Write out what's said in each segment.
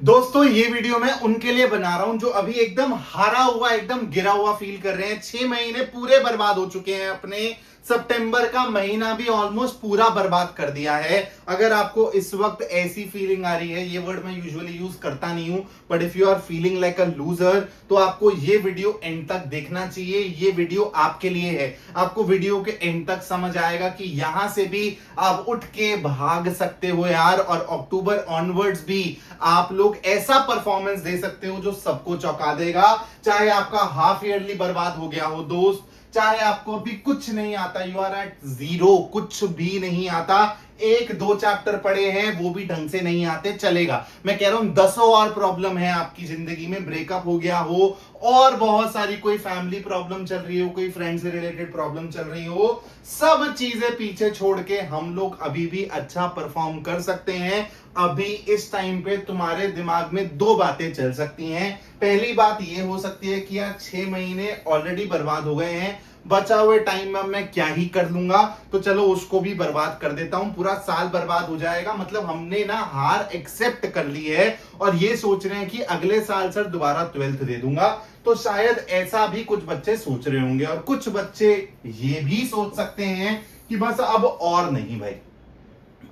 दोस्तों ये वीडियो मैं उनके लिए बना रहा हूं जो अभी एकदम हारा हुआ एकदम गिरा हुआ फील कर रहे हैं। 6 महीने पूरे बर्बाद हो चुके हैं अपने। सितंबर का महीना भी ऑलमोस्ट पूरा बर्बाद कर दिया है। अगर आपको इस वक्त ऐसी फीलिंग आ रही है, ये वर्ड मैं यूजुअली यूज करता नहीं हूं, but if you are feeling like a loser तो आपको ये वीडियो एंड तक देखना चाहिए। ये वीडियो आपके लिए है। आपको वीडियो के एंड तक समझ आएगा कि यहां से भी आप उठ के भाग सकते हो यार, और अक्टूबर ऑनवर्ड्स भी आप लोग ऐसा परफॉर्मेंस दे सकते हो जो सबको चौंका देगा। चाहे आपका हाफ ईयरली बर्बाद हो गया हो दोस्त, चाहे आपको अभी कुछ नहीं आता, यू आर एट जीरो, कुछ भी नहीं आता, एक दो चैप्टर पढ़े हैं वो भी ढंग से नहीं आते, चलेगा। मैं कह रहा हूं दसों और प्रॉब्लम है आपकी जिंदगी में, ब्रेकअप हो गया हो और बहुत सारी कोई फैमिली प्रॉब्लम चल रही हो, कोई फ्रेंड से रिलेटेड प्रॉब्लम चल रही हो, सब चीजें पीछे छोड़ के हम लोग अभी भी अच्छा परफॉर्म कर सकते हैं। अभी इस टाइम पे तुम्हारे दिमाग में दो बातें चल सकती हैं। पहली बात ये हो सकती है कि यार 6 महीने ऑलरेडी बर्बाद हो गए हैं, बचा हुए टाइम में मैं क्या ही कर लूंगा, तो चलो उसको भी बर्बाद कर देता हूं, पूरा साल बर्बाद हो जाएगा। मतलब हमने ना हार एक्सेप्ट कर ली है और ये सोच रहे हैं कि अगले साल सर दोबारा 12th दे दूंगा। तो शायद ऐसा भी कुछ बच्चे सोच रहे होंगे, और कुछ बच्चे ये भी सोच सकते हैं कि बस अब और नहीं भाई,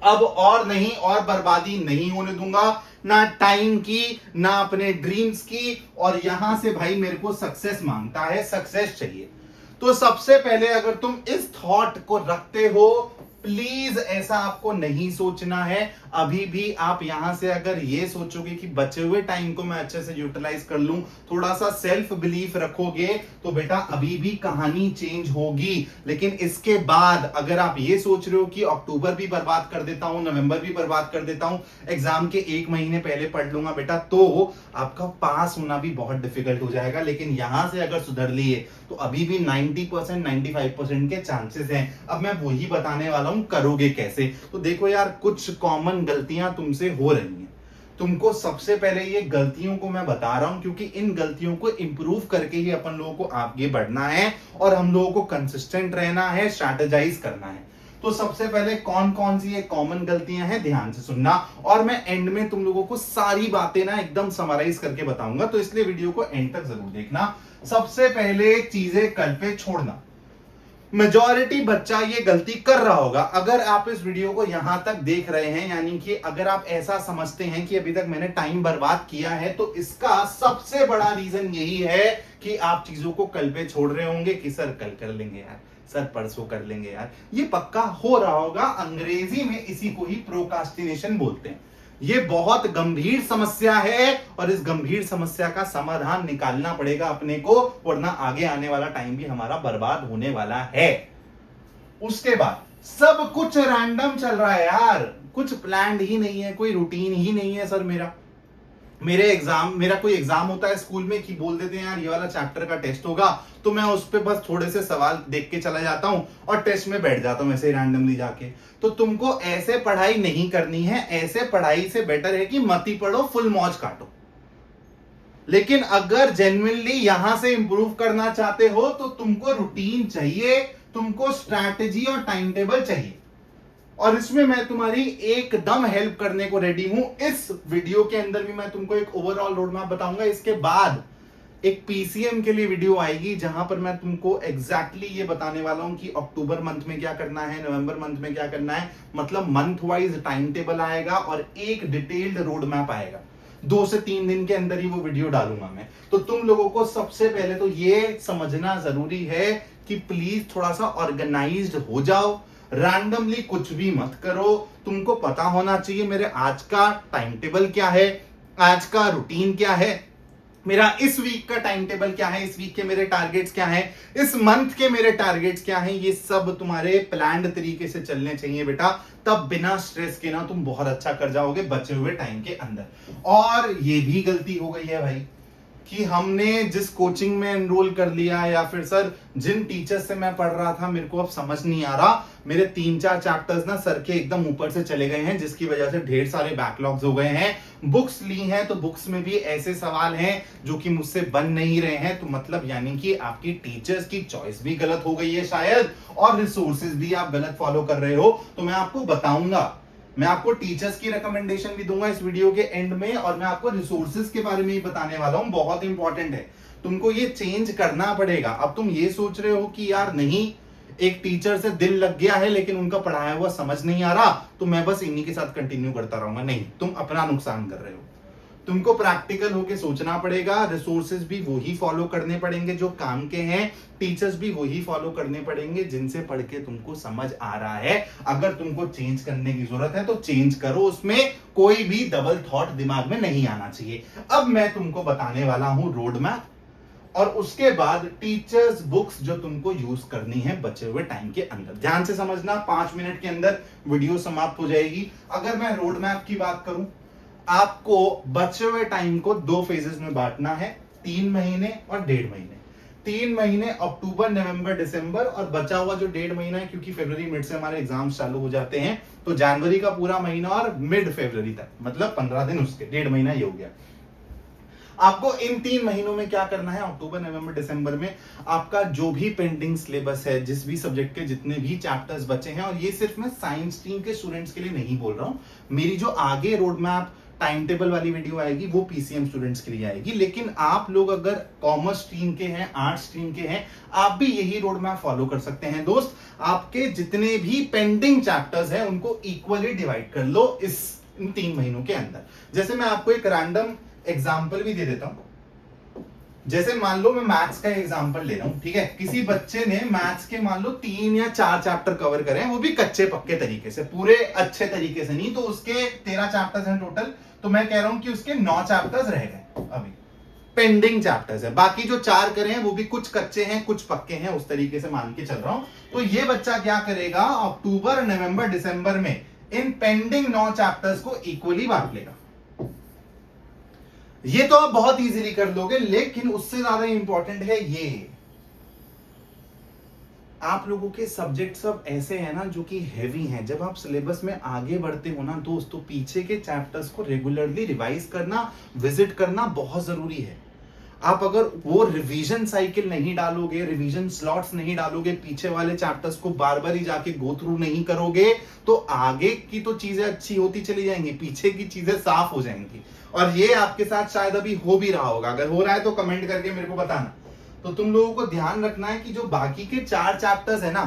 अब और नहीं, और बर्बादी नहीं होने दूंगा, ना टाइम की ना अपने ड्रीम्स की, और यहां से भाई मेरे को सक्सेस मांगता है, सक्सेस चाहिए। तो सबसे पहले अगर तुम इस थॉट को रखते हो, प्लीज ऐसा आपको नहीं सोचना है। अभी भी आप यहां से अगर ये सोचोगे कि बचे हुए टाइम को मैं अच्छे से यूटिलाइज कर लूं, थोड़ा सा सेल्फ बिलीफ रखोगे, तो बेटा अभी भी कहानी चेंज होगी। लेकिन इसके बाद अगर आप ये सोच रहे हो कि अक्टूबर भी बर्बाद कर देता हूं, नवंबर भी बर्बाद कर देता हूं, एग्जाम के 1 महीने पहले पढ़ लूंगा बेटा, तो आपका पास होना भी बहुत डिफिकल्ट हो जाएगा। लेकिन यहां से अगर सुधर लिए तो अभी भी 90% 95% के चांसेस हैं। अब मैं वही बताने वाला हूं करोगे कैसे। तो देखो यार, कुछ कॉमन गलतियां तुमसे हो रही हैं, तुमको सबसे पहले ये गलतियों को मैं बता रहा हूं क्योंकि इन गलतियों को इंप्रूव करके ही अपन लोगों को आगे बढ़ना है, और हम लोगों को कंसिस्टेंट रहना है, स्ट्रैटेजाइज करना है। तो सबसे पहले कौन कौन सी ये कॉमन गलतियां हैं, ध्यान से सुनना, और मैं एंड में तुम लोगों को सारी बातें ना एकदम समराइज करके बताऊंगा, तो इसलिए वीडियो को एंड तक जरूर देखना। सबसे पहले चीजें कल पे छोड़ना। मेजॉरिटी बच्चा ये गलती कर रहा होगा। अगर आप इस वीडियो को यहां तक देख रहे हैं, यानी कि अगर आप ऐसा समझते हैं कि अभी तक मैंने टाइम बर्बाद किया है, तो इसका सबसे बड़ा रीजन यही है कि आप चीजों को कल पे छोड़ रहे होंगे कि सर कल कर लेंगे यार, सर परसों कर लेंगे यार। ये पक्का हो रहा होगा। अंग्रेजी में इसी को ही प्रोकास्टिनेशन बोलते हैं। ये बहुत गंभीर समस्या है और इस गंभीर समस्या का समाधान निकालना पड़ेगा अपने को, वरना आगे आने वाला टाइम भी हमारा बर्बाद होने वाला है। उसके बाद सब कुछ रैंडम चल रहा है यार, कुछ प्लान्ड ही नहीं है, कोई रूटीन ही नहीं है। सर मेरा कोई एग्जाम होता है स्कूल में कि बोल देते हैं यार ये वाला चैप्टर का टेस्ट होगा, तो मैं उस पे बस थोड़े से सवाल देख के चला जाता हूं और टेस्ट में बैठ जाता हूं ऐसे ही रैंडमली जाके। तो तुमको ऐसे पढ़ाई नहीं करनी है। ऐसे पढ़ाई से बेटर है कि मत ही पढ़ो, फुल मौज काटो। लेकिन अगर जेन्युइनली यहां से इंप्रूव करना चाहते हो तो तुमको रूटीन चाहिए, तुमको स्ट्रैटेजी और टाइम टेबल चाहिए, और इसमें मैं तुम्हारी एकदम हेल्प करने को रेडी हूं। इस वीडियो के अंदर भी मैं तुमको एक ओवरऑल रोड मैप बताऊंगा। इसके बाद एक पीसीएम के लिए वीडियो आएगी जहां पर मैं तुमको एग्जैक्टली ये बताने वाला हूं कि अक्टूबर मंथ में क्या करना है, नवंबर मंथ में क्या करना है। मतलब मंथ वाइज टाइम टेबल आएगा और एक डिटेल्ड रोड मैप आएगा। 2 से 3 दिन के अंदर ही वो वीडियो डालूंगा मैं। तो तुम लोगों को सबसे पहले तो ये समझना जरूरी है कि प्लीज थोड़ा सा ऑर्गेनाइज्ड हो जाओ, रैंडमली कुछ भी मत करो। तुमको पता होना चाहिए मेरे आज का टाइम टेबल क्या है, आज का रूटीन क्या है, मेरा इस वीक का टाइम टेबल क्या है, इस वीक के मेरे टारगेट्स क्या हैं, इस मंथ के मेरे टारगेट्स क्या हैं। ये सब तुम्हारे प्लान्ड तरीके से चलने चाहिए बेटा, तब बिना स्ट्रेस के ना तुम बहुत अच्छा कर जाओगे बचे हुए टाइम के अंदर। और ये भी गलती हो गई है भाई कि हमने जिस कोचिंग में एनरोल कर लिया, या फिर सर जिन टीचर से मैं पढ़ रहा था मेरे को अब समझ नहीं आ रहा, मेरे 3-4 चैप्टर्स ना सर के एकदम ऊपर से चले गए हैं, जिसकी वजह से ढेर सारे बैकलॉग्स हो गए हैं। बुक्स ली हैं तो बुक्स में भी ऐसे सवाल हैं जो कि मुझसे बन नहीं रहे हैं। तो मतलब यानी कि आपकी टीचर्स की चॉइस भी गलत हो गई है शायद, और रिसोर्सेज भी आप गलत फॉलो कर रहे हो। तो मैं आपको बताऊंगा मैं आपको टीचर्स की रिकमेंडेशन भी दूंगा इस वीडियो के एंड में, और मैं आपको रिसोर्सेज के बारे में ही बताने वाला हूं, बहुत इंपॉर्टेंट है। तुमको ये चेंज करना पड़ेगा। अब तुम ये सोच रहे हो कि यार नहीं, एक टीचर से दिल लग गया है लेकिन उनका पढ़ाया हुआ समझ नहीं आ रहा, तो मैं बस इन्हीं के साथ कंटिन्यू करता रहूंगा। नहीं, तुम अपना नुकसान कर रहे हो। तुमको प्रैक्टिकल होके सोचना पड़ेगा, रिसोर्सेज भी वही फॉलो करने पड़ेंगे जो काम के हैं, टीचर्स भी वही फॉलो करने पड़ेंगे जिनसे पढ़ के तुमको समझ आ रहा है। अगर तुमको चेंज करने की जरूरत है तो चेंज करो, उसमें कोई भी डबल थॉट दिमाग में नहीं आना चाहिए। अब मैं तुमको बताने वाला हूं रोड मैप, और उसके बाद टीचर्स बुक्स जो तुमको यूज करनी है बचे हुए टाइम के अंदर। ध्यान से समझना, 5 मिनट के अंदर वीडियो समाप्त हो जाएगी। अगर मैं रोड मैप की बात करूं, आपको बचे हुए टाइम को 2 फेजेस में बांटना है, 3 महीने और 1.5 महीने। 3 महीने अक्टूबर, नवंबर, दिसंबर, और बचा हुआ जो 1.5 महीना है, क्योंकि फरवरी मिड से हमारे एग्जाम्स चालू हो जाते हैं, तो जनवरी का पूरा महीना और मिड फरवरी तक, मतलब 15 दिन उसके, 1.5 महीना ये हो गया। आपको इन 3 महीनों में क्या करना है? अक्टूबर, नवंबर, दिसंबर में आपका जो भी पेंडिंग सिलेबस है, जिस भी सब्जेक्ट के जितने भी चैप्टर्स बचे हैं, और ये सिर्फ मैं साइंस स्ट्रीम के स्टूडेंट्स के लिए नहीं बोल रहा हूं, मेरी जो आगे रोड मैप टाइम टेबल वाली वीडियो आएगी वो पीसीएम स्टूडेंट्स के लिए आएगी। लेकिन आप लोग अगर कॉमर्स स्ट्रीम के हैं, आर्ट्स स्ट्रीम के हैं, आप भी यही रोड मैप फॉलो कर सकते हैं। दोस्त, आपके जितने भी पेंडिंग चैप्टर्स हैं उनको इक्वली डिवाइड कर लो इन 3 महीनों के अंदर। जैसे मैं आपको एक रैंडम एग्जाम्पल भी दे देता हूं। जैसे मान लो मैं मैथ्स का एग्जाम्पल ले रहा हूं, ठीक है। किसी बच्चे ने मैथ्स के मान लो 3 या 4 चैप्टर कवर करे, वो भी कच्चे पक्के तरीके से, पूरे अच्छे तरीके से नहीं, तो उसके 13 चैप्टर्स हैं टोटल। तो मैं कह रहा हूं कि उसके 9 चैप्टर्स रह गए, अभी पेंडिंग चैप्टर्स है। बाकी जो 4 करे हैं वो भी कुछ कच्चे हैं कुछ पक्के हैं, उस तरीके से मान के चल रहा हूं। तो ये बच्चा क्या करेगा, अक्टूबर, नवंबर, दिसंबर में इन पेंडिंग 9 चैप्टर्स को इक्वली बांट लेगा। ये तो आप बहुत इजीली कर लोगे, लेकिन उससे ज्यादा इंपॉर्टेंट है ये, आप लोगों के सब्जेक्ट सब ऐसे हैं ना जो कि हैवी हैं। जब आप सिलेबस में आगे बढ़ते हो ना दोस्त, तो पीछे के चैप्टर्स को रेगुलरली रिवाइज करना, विजिट करना बहुत जरूरी है। आप अगर वो रिवीजन साइकिल नहीं डालोगे, रिवीजन स्लॉट्स नहीं डालोगे, पीछे वाले चैप्टर्स को बार बार ही जाके गो थ्रू नहीं करोगे, तो आगे की तो चीजें अच्छी होती चली जाएंगी, पीछे की चीजें साफ हो जाएंगी। और ये आपके साथ शायद अभी हो भी रहा होगा। अगर हो रहा है तो कमेंट करके मेरे को बताना। तो तुम लोगों को ध्यान रखना है कि जो बाकी के 4 चैप्टर्स है ना,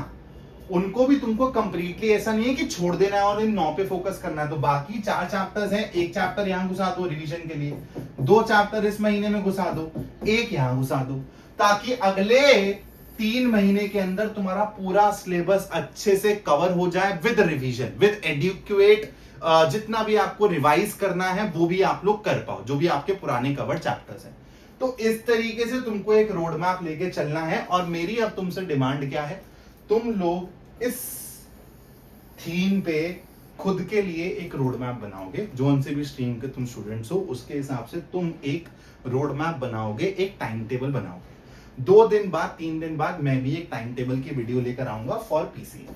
उनको भी तुमको कंप्लीटली ऐसा नहीं है कि छोड़ देना है और इन 9 पे फोकस करना है। तो बाकी 4 चैप्टर्स हैं, एक चैप्टर यहां घुसा दो रिवीजन के लिए, 2 चैप्टर इस महीने में घुसा दो, एक यहां घुसा दो, ताकि अगले 3 महीने के अंदर तुम्हारा पूरा सिलेबस अच्छे से कवर हो जाए विद रिवीजन, विद एडुकेट। जितना भी आपको रिवाइज करना है वो भी आप लोग कर पाओ, जो भी आपके पुराने कवर चैप्टर्स हैं। तो इस तरीके से तुमको एक रोड मैप लेके चलना है। और मेरी अब तुमसे डिमांड क्या है, तुम लोग इस थीम पे खुद के लिए एक रोड मैप बनाओगे। जोन से भी स्ट्रीम के तुम स्टूडेंट्स हो, उसके हिसाब से तुम एक रोड मैप बनाओगे, एक टाइम टेबल बनाओगे। 2 दिन बाद, 3 दिन बाद मैं भी एक टाइम टेबल की वीडियो लेकर आऊंगा फॉर पीसी।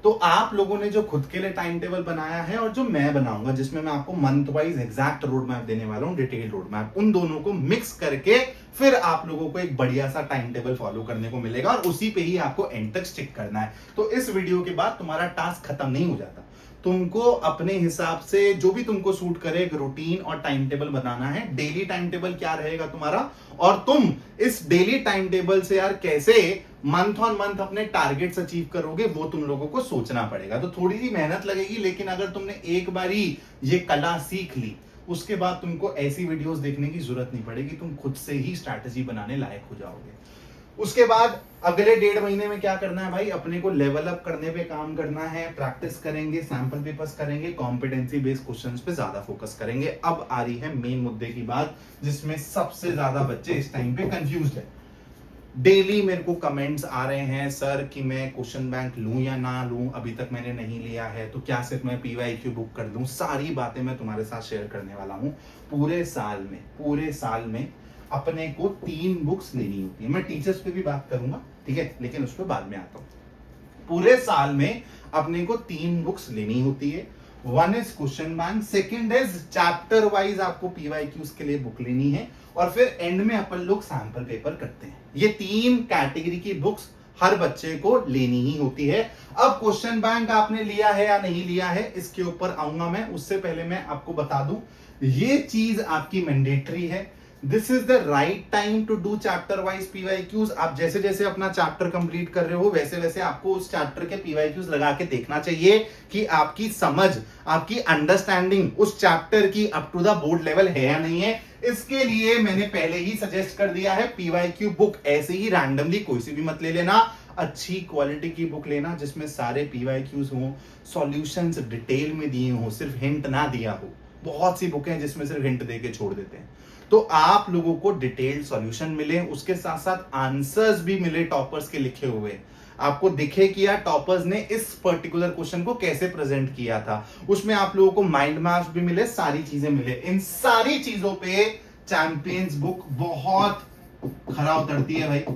तो आप लोगों ने जो खुद के लिए टाइम टेबल बनाया है और जो मैं बनाऊंगा, जिसमें मैं आपको month wise exact road map देने वाला हूं, डिटेल रोड मैप, उन दोनों को मिक्स करके फिर आप लोगों को एक बढ़िया सा टाइम टेबल फॉलो करने को मिलेगा, और उसी पे ही आपको एंड तक स्टिक करना है। तो इस वीडियो के बाद तुम्हारा टास्क खत्म नहीं हो जाता। तुमको अपने हिसाब से जो भी तुमको सूट करे एक रूटीन और टाइम टेबल बनाना है। डेली टाइम टेबल क्या रहेगा तुम्हारा, और तुम इस डेली टाइम टेबल से यार कैसे मंथ ऑन मंथ अपने टारगेट्स अचीव करोगे, वो तुम लोगों को सोचना पड़ेगा। तो थोड़ी सी मेहनत लगेगी, लेकिन अगर तुमने एक बारी ये कला सीख ली, उसके बाद तुमको ऐसी वीडियोस देखने की जरूरत नहीं पड़ेगी, तुम खुद से ही स्ट्रैटेजी बनाने लायक हो जाओगे। उसके बाद अगले 1.5 महीने में क्या करना है भाई, अपने को लेवल अप करने पे काम करना है। प्रैक्टिस करेंगे, सैंपल पेपर्स करेंगे, कॉम्पिटेंसी बेस्ड क्वेश्चंस पे ज्यादा फोकस करेंगे। अब आ रही है मेन मुद्दे की बात, जिसमें सबसे ज्यादा बच्चे इस टाइम पे कंफ्यूज्ड है। डेली मेरे को कमेंट्स आ रहे हैं, सर कि मैं क्वेश्चन बैंक लूं या ना लूं, अभी तक मैंने नहीं लिया है, तो क्या सिर्फ मैं पीवाईक्यू बुक कर दूं। सारी बातें मैं तुम्हारे साथ शेयर करने वाला हूं। पूरे साल में अपने को 3 बुक्स लेनी होती है। मैं टीचर्स पे भी बात करूंगा, ठीक है, लेकिन उस पर बाद में आता हूं। पूरे साल में अपने को 3 बुक्स लेनी होती है। 1 is question bank, second is chapter wise आपको पीवाईक्यूज के लिए बुक लेनी है, और फिर एंड में अपन लोग सैंपल पेपर करते हैं। ये 3 कैटेगरी की बुक्स हर बच्चे को लेनी ही होती है। अब क्वेश्चन बैंक आपने लिया है या नहीं लिया है, इसके ऊपर आऊंगा मैं। उससे पहले मैं आपको बता दूं, ये चीज आपकी मैंडेटरी है। This is the right time to do chapter wise PYQs. आप जैसे जैसे अपना चैप्टर कंप्लीट कर रहे हो वैसे वैसे आपको उस चैप्टर के पीवाईक्यूज लगा के देखना चाहिए कि आपकी समझ, आपकी अंडरस्टैंडिंग उस चैप्टर की up to the board level है या नहीं है। इसके लिए मैंने पहले ही सजेस्ट कर दिया है, पीवाईक्यू बुक ऐसे ही रैंडमली कोई सी भी मत ले लेना, अच्छी क्वालिटी की बुक लेना जिसमें सारे पीवाईक्यूज हो, सॉल्यूशंस डिटेल में दिए हो, सिर्फ हिंट ना दिया हो। बहुत सी बुकें हैं जिसमें सिर्फ हिंट देके छोड़ देते हैं। तो आप लोगों को डिटेल्ड सॉल्यूशन मिले, उसके साथ साथ आंसर्स भी मिले टॉपर्स के लिखे हुए, आपको दिखे कि यार टॉपर्स ने इस पर्टिकुलर क्वेश्चन को कैसे प्रेजेंट किया था। उसमें आप लोगों को माइंड मैप्स भी मिले, सारी चीजें मिले। इन सारी चीजों पे चैंपियंस बुक बहुत खरा उतरती है भाई।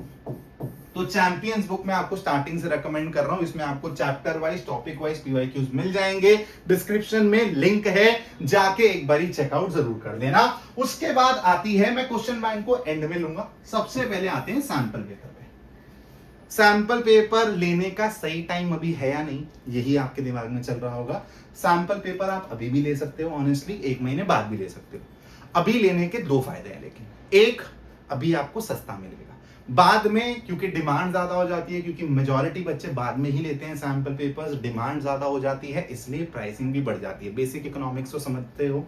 तो चैंपियंस बुक में आपको स्टार्टिंग से रेकमेंड कर रहा हूं। इसमें आपको chapter wise, topic wise PYQs मिल जाएंगे। डिस्क्रिप्शन में लिंक है, जाके एक बारी चेकआउट जरूर कर लेना। उसके बाद आती है, मैं क्वेश्चन बैंक को एंड में लूंगा। सबसे पहले आते हैं सैंपल पेपर पे। सैंपल पेपर लेने का सही टाइम अभी है या नहीं, यही आपके दिमाग में चल रहा होगा। सैंपल पेपर आप अभी भी ले सकते हो, ऑनेस्टली 1 महीने बाद भी ले सकते हो। अभी लेने के 2 फायदे हैं, लेकिन एक, अभी आपको सस्ता मिलेगा। बाद में क्योंकि डिमांड ज्यादा हो जाती है, क्योंकि मेजॉरिटी बच्चे बाद में ही लेते हैं सैंपल पेपर्स, डिमांड ज्यादा हो जाती है, इसलिए प्राइसिंग भी बढ़ जाती है। बेसिक इकोनॉमिक्स तो समझते हो,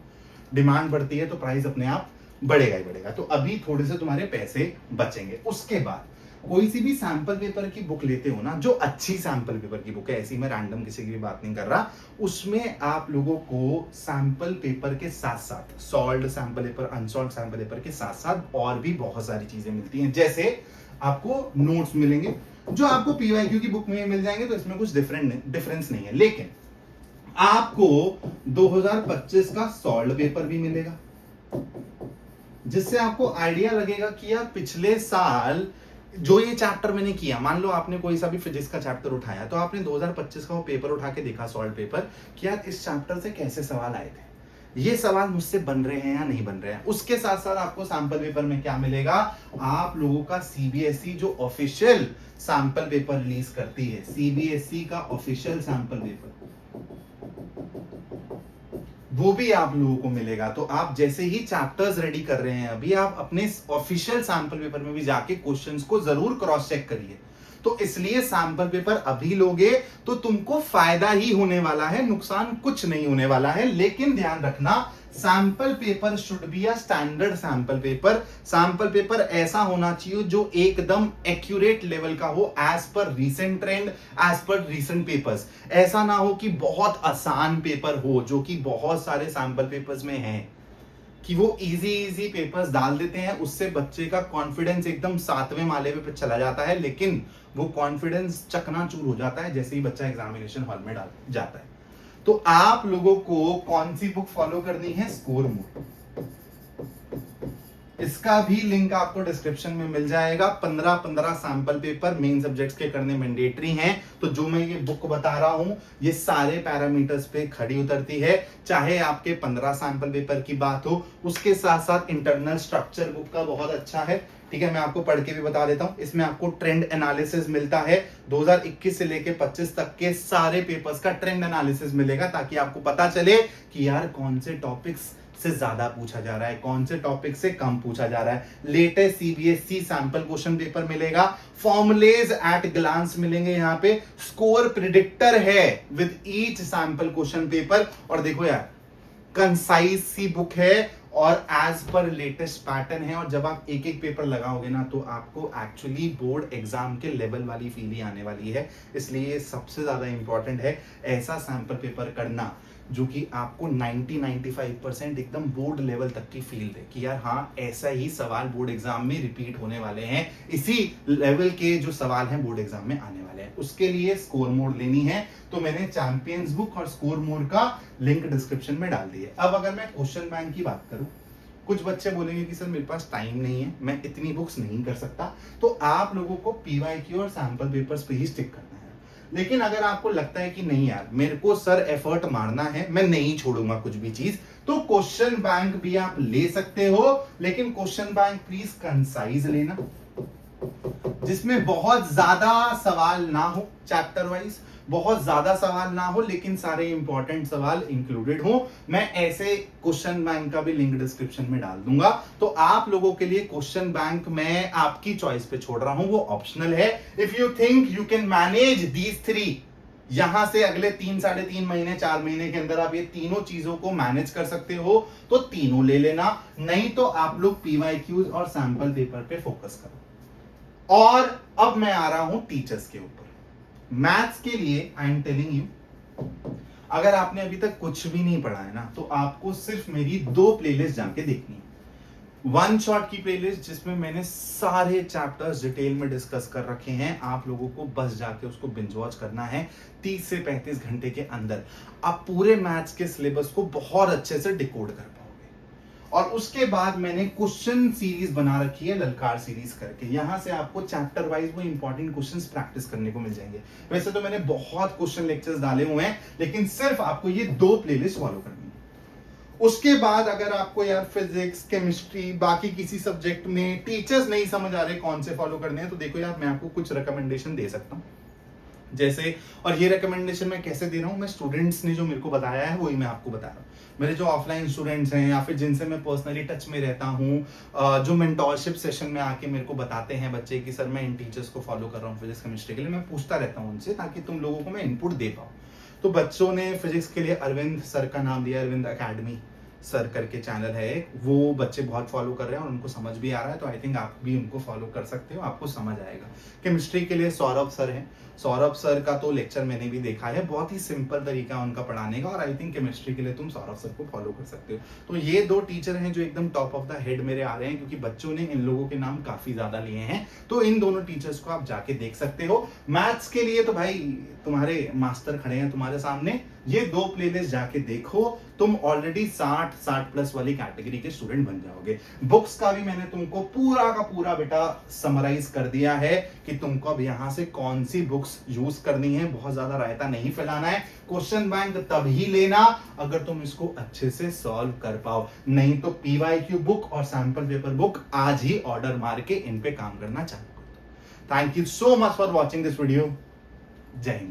डिमांड बढ़ती है तो प्राइस अपने आप बढ़ेगा ही बढ़ेगा। तो अभी थोड़े से तुम्हारे पैसे बचेंगे। उसके बाद कोई सी भी सैंपल पेपर की बुक लेते हो ना, जो अच्छी सैंपल पेपर की बुक है, ऐसी मैं रैंडम किसी की भी बात नहीं कर रहा, उसमें आप लोगों को सैंपल पेपर के साथ साथ solved sample paper, unsolved sample paper के साथ साथ और भी बहुत सारी चीजें मिलती हैं। जैसे आपको नोट्स मिलेंगे जो आपको पीवाईक्यू की बुक में मिल जाएंगे, तो इसमें कुछ डिफरेंस नहीं है। लेकिन आपको 2025 का सॉल्व्ड पेपर भी मिलेगा, जिससे आपको आइडिया लगेगा कि यार पिछले साल जो ये चैप्टर मैंने किया, मान लो आपने कोई सा भी फिजिक्स का चैप्टर उठाया, तो आपने 2025 का वो पेपर उठा के देखा सॉल्व पेपर, कि यार इस चैप्टर से कैसे सवाल आए थे, ये सवाल मुझसे बन रहे हैं या नहीं बन रहे हैं। उसके साथ साथ आपको सैंपल पेपर में क्या मिलेगा, आप लोगों का सीबीएसई जो ऑफिशियल सैंपल पेपर रिलीज करती है, सीबीएसई का ऑफिशियल सैंपल पेपर, वो भी आप लोगों को मिलेगा। तो आप जैसे ही चैप्टर्स रेडी कर रहे हैं अभी, आप अपने ऑफिशियल सैंपल पेपर में भी जाके क्वेश्चंस को जरूर क्रॉस चेक करिए। तो इसलिए सैंपल पेपर अभी लोगे तो तुमको फायदा ही होने वाला है, नुकसान कुछ नहीं होने वाला है। लेकिन ध्यान रखना, sample paper should be a standard sample paper. Sample paper ऐसा होना चाहिए जो एकदम एक्यूरेट लेवल का हो, as per recent trend, as per recent papers. ऐसा ना हो कि बहुत आसान पेपर हो, जो कि बहुत सारे सैंपल पेपर्स में है, कि वो इजी पेपर्स डाल देते हैं, उससे बच्चे का कॉन्फिडेंस एकदम 7वें माले पे चला जाता है, लेकिन वो कॉन्फिडेंस चकनाचूर हो जाता है जैसे ही बच्चा एग्जामिनेशन हॉल में जाता है। तो आप लोगों को कौन सी बुक फॉलो करनी है, स्कोर मोड। इसका भी लिंक आपको डिस्क्रिप्शन में मिल जाएगा। 15 सैंपल पेपर मेन सब्जेक्ट्स के करने मैंडेटरी हैं। तो जो मैं ये बुक बता रहा हूं, ये सारे पैरामीटर्स पे खड़ी उतरती है, चाहे आपके 15 सैंपल पेपर की बात हो। उसके साथ साथ इंटरनल स्ट्रक्चर बुक का बहुत अच्छा है, ठीक है, मैं आपको पढ़ के भी बता देता हूं। इसमें आपको ट्रेंड एनालिसिस मिलता है, 2021 से लेके 25 तक के सारे पेपर्स का ट्रेंड एनालिसिस मिलेगा, ताकि आपको पता चले कि यार कौन से टॉपिक्स से ज्यादा पूछा जा रहा है, कौन से टॉपिक से कम पूछा जा रहा है। Latest CBSE sample question paper मिलेगा, फॉर्मुलेज एट ग्लांस मिलेंगे, यहाँ पे स्कोर प्रिडिक्टर है with each sample question paper. और देखो यार, कंसाइज सी बुक है और एज पर लेटेस्ट पैटर्न है। और जब आप एक एक पेपर लगाओगे ना, तो आपको एक्चुअली बोर्ड एग्जाम के लेवल वाली फील ही आने वाली है। इसलिए सबसे ज्यादा इंपॉर्टेंट है ऐसा सैंपल पेपर करना जो कि आपको 90-95% एकदम बोर्ड लेवल तक की फील दे कि यार हाँ, ऐसा ही सवाल बोर्ड एग्जाम में रिपीट होने वाले हैं, इसी लेवल के जो सवाल हैं बोर्ड एग्जाम में आने वाले हैं। उसके लिए स्कोर मोड लेनी है, तो मैंने चैंपियंस बुक और स्कोर मोड का लिंक डिस्क्रिप्शन में डाल दिया। अब अगर मैं क्वेश्चन बैंक की बात करूं, कुछ बच्चे बोलेंगे कि सर मेरे पास टाइम नहीं है, मैं इतनी बुक्स नहीं कर सकता, तो आप लोगों को पीवाईक्यू और सैंपल पेपर्स पे ही स्टिक करना है। लेकिन अगर आपको लगता है कि नहीं यार, मेरे को सर एफर्ट मारना है, मैं नहीं छोड़ूंगा कुछ भी चीज, तो क्वेश्चन बैंक भी आप ले सकते हो। लेकिन क्वेश्चन बैंक प्लीज कंसाइज लेना, जिसमें बहुत ज्यादा सवाल ना हो, चैप्टर वाइज बहुत ज्यादा सवाल ना हो, लेकिन सारे इंपॉर्टेंट सवाल इंक्लूडेड हो। मैं ऐसे क्वेश्चन बैंक का भी लिंक डिस्क्रिप्शन में डाल दूंगा। तो आप लोगों के लिए क्वेश्चन बैंक मैं आपकी चॉइस पे छोड़ रहा हूं, वो ऑप्शनल है। If you think you can manage these 3, यहां से अगले 3, 3.5 महीने, 4 महीने के अंदर आप ये तीनों चीजों को मैनेज कर सकते हो तो तीनों ले लेना, नहीं तो आप लोग पीवाईक्यूज और सैंपल पेपर पे फोकस करो। और अब मैं आ रहा हूं टीचर्स के ऊपर। मैथ्स के लिए आई एम टेलिंग यू, अगर आपने अभी तक कुछ भी नहीं पढ़ा है ना, तो आपको सिर्फ मेरी 2 प्लेलिस्ट जाके देखनी है। वन शॉट की प्लेलिस्ट जिसमें मैंने सारे चैप्टर्स डिटेल में डिस्कस कर रखे हैं, आप लोगों को बस जाके उसको बिंज वॉच करना है 30 से 35 घंटे के अंदर। आप पूरे मैथ्स के सिलेबस को बहुत अच्छे से डिकोड कर पाओगे। और उसके बाद मैंने क्वेश्चन सीरीज बना रखी है, ललकार सीरीज करके। यहां से आपको चैप्टर वाइज वो इंपॉर्टेंट क्वेश्चंस प्रैक्टिस करने को मिल जाएंगे। वैसे तो मैंने बहुत क्वेश्चन लेक्चर्स डाले हुए हैं, लेकिन सिर्फ आपको ये 2 प्लेलिस्ट फॉलो करनी है। उसके बाद अगर आपको यार फिजिक्स, केमिस्ट्री, बाकी किसी सब्जेक्ट में टीचर्स नहीं समझ आ रहे कौन से फॉलो करने हैं, तो देखो यार मैं आपको कुछ रिकमेंडेशन दे सकता हूं जैसे। और ये रिकमेंडेशन मैं कैसे दे रहा हूं, मैं स्टूडेंट्स ने जो मेरे को बताया है वही मैं आपको बता रहा हूं। मेरे जो ऑफलाइन स्टूडेंट्स हैं या फिर जिनसे मैं पर्सनली टच में रहता हूं, जो मेंटोरशिप सेशन में आके मेरे को बताते हैं बच्चे कि सर मैं इन टीचर्स को फॉलो कर रहा हूँ फिजिक्स केमिस्ट्री के लिए, मैं पूछता रहता हूँ उनसे ताकि तुम लोगों को मैं इनपुट दे पाऊँ। तो बच्चों ने फिजिक्स के लिए अरविंद सर का नाम दिया, अरविंद अकेडमी सर करके चैनल है एक, वो बच्चे बहुत फॉलो कर रहे हैं और उनको समझ भी आ रहा है। तो आई थिंक आप भी उनको फॉलो कर सकते हो, आपको समझ आएगा। केमिस्ट्री के लिए सौरभ सर हैं, सौरभ सर का तो लेक्चर मैंने भी देखा है, बहुत ही सिंपल तरीका उनका पढ़ाने का। और आई थिंक केमिस्ट्री के लिए तुम सौरभ सर को फॉलो कर सकते हो। तो ये 2 टीचर हैं जो एकदम टॉप ऑफ द हेड मेरे आ रहे हैं, क्योंकि बच्चों ने इन लोगों के नाम काफी ज्यादा लिए हैं। तो इन दोनों टीचर्स को आप जाके देख सकते हो। मैथ्स के लिए तो भाई तुम्हारे मास्टर खड़े हैं तुम्हारे सामने, ये 2 प्लेलिस्ट जाके देखो, तुम ऑलरेडी 60 प्लस वाली कैटेगरी के स्टूडेंट बन जाओगे। बुक्स का भी मैंने तुमको पूरा का पूरा बेटा समराइज कर दिया है कि तुमको अब यहां से कौन सी बुक्स यूज करनी है, बहुत ज्यादा रायता नहीं फैलाना है। क्वेश्चन बैंक तभी लेना अगर तुम इसको अच्छे से सॉल्व कर पाओ, नहीं तो पीवाईक्यू बुक और सैंपल पेपर बुक आज ही ऑर्डर मार के इन पे काम करना चालू कर दो। Thank you so much for watching this video. जय हिंद।